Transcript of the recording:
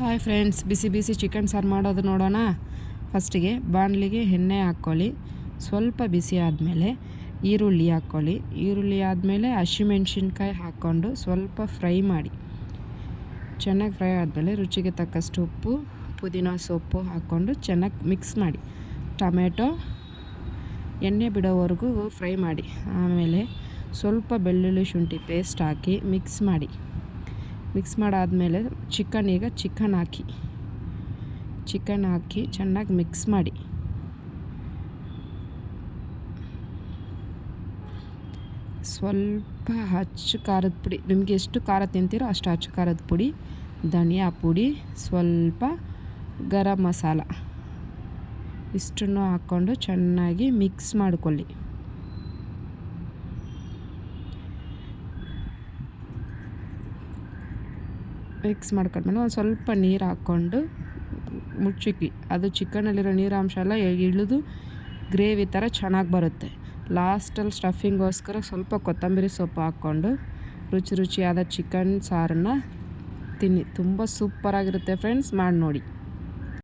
Hi friends, ಬಿಸಿ ಬಿಸಿ chicken ಸಾರು ಮಾಡೋದು ನೋಡೋಣ. ಫಸ್ಟಿಗೆ ಬಾಣಲಿಗೆ ಎಣ್ಣೆ ಹಾಕ್ಕೊಳ್ಳಿ. ಸ್ವಲ್ಪ ಬಿಸಿ ಆದಮೇಲೆ ಈರುಳ್ಳಿ ಹಾಕ್ಕೊಳ್ಳಿ. ಈರುಳ್ಳಿ ಆದಮೇಲೆ ಹಸಿಮೆಣ್ಸಿನ್ಕಾಯಿ ಹಾಕ್ಕೊಂಡು ಸ್ವಲ್ಪ ಫ್ರೈ ಮಾಡಿ. ಚೆನ್ನಾಗಿ ಫ್ರೈ ಆದಮೇಲೆ ರುಚಿಗೆ ತಕ್ಕಷ್ಟು ಉಪ್ಪು, ಪುದೀನ ಸೊಪ್ಪು ಹಾಕ್ಕೊಂಡು ಚೆನ್ನಾಗಿ ಮಿಕ್ಸ್ ಮಾಡಿ. ಟೊಮೆಟೊ ಎಣ್ಣೆ ಬಿಡೋವರೆಗೂ ಫ್ರೈ ಮಾಡಿ. ಆಮೇಲೆ ಸ್ವಲ್ಪ ಬೆಳ್ಳುಳ್ಳಿ ಶುಂಠಿ ಪೇಸ್ಟ್ ಹಾಕಿ ಮಿಕ್ಸ್ ಮಾಡಿ. ಮಿಕ್ಸ್ ಮಾಡಾದಮೇಲೆ ಚಿಕನ್ ಹಾಕಿ ಚೆನ್ನಾಗಿ ಮಿಕ್ಸ್ ಮಾಡಿ. ಸ್ವಲ್ಪ ಅಚ್ಚ ಖಾರದ ಪುಡಿ, ನಿಮಗೆ ಎಷ್ಟು ಖಾರ ತಿಂತೀರೋ ಅಷ್ಟು ಅಚ್ಚ ಖಾರದ ಪುಡಿ, ಧನಿಯಾ ಪುಡಿ, ಸ್ವಲ್ಪ ಗರಂ ಮಸಾಲ ಇಷ್ಟನ್ನು ಹಾಕ್ಕೊಂಡು ಚೆನ್ನಾಗಿ ಮಿಕ್ಸ್ ಮಾಡಿಕೊಳ್ಳಿ. ಮಿಕ್ಸ್ ಮಾಡ್ಕೊಂಡ್ಮೇಲೆ ಒಂದು ಸ್ವಲ್ಪ ನೀರು ಹಾಕ್ಕೊಂಡು ಮುಚ್ಚಿಕ್ಕಿ. ಅದು ಚಿಕನಲ್ಲಿರೋ ನೀರಾಂಶ ಎಲ್ಲ ಇಳಿದು ಗ್ರೇವಿ ಥರ ಚೆನ್ನಾಗಿ ಬರುತ್ತೆ. ಲಾಸ್ಟಲ್ಲಿ ಸ್ಟಫಿಂಗೋಸ್ಕರ ಸ್ವಲ್ಪ ಕೊತ್ತಂಬರಿ ಸೊಪ್ಪು ಹಾಕ್ಕೊಂಡು ರುಚಿಯಾದ ಚಿಕನ್ ಸಾರನ್ನು ತಿನ್ನಿ. ತುಂಬ ಸೂಪರಾಗಿರುತ್ತೆ ಫ್ರೆಂಡ್ಸ್, ಮಾಡಿ ನೋಡಿ.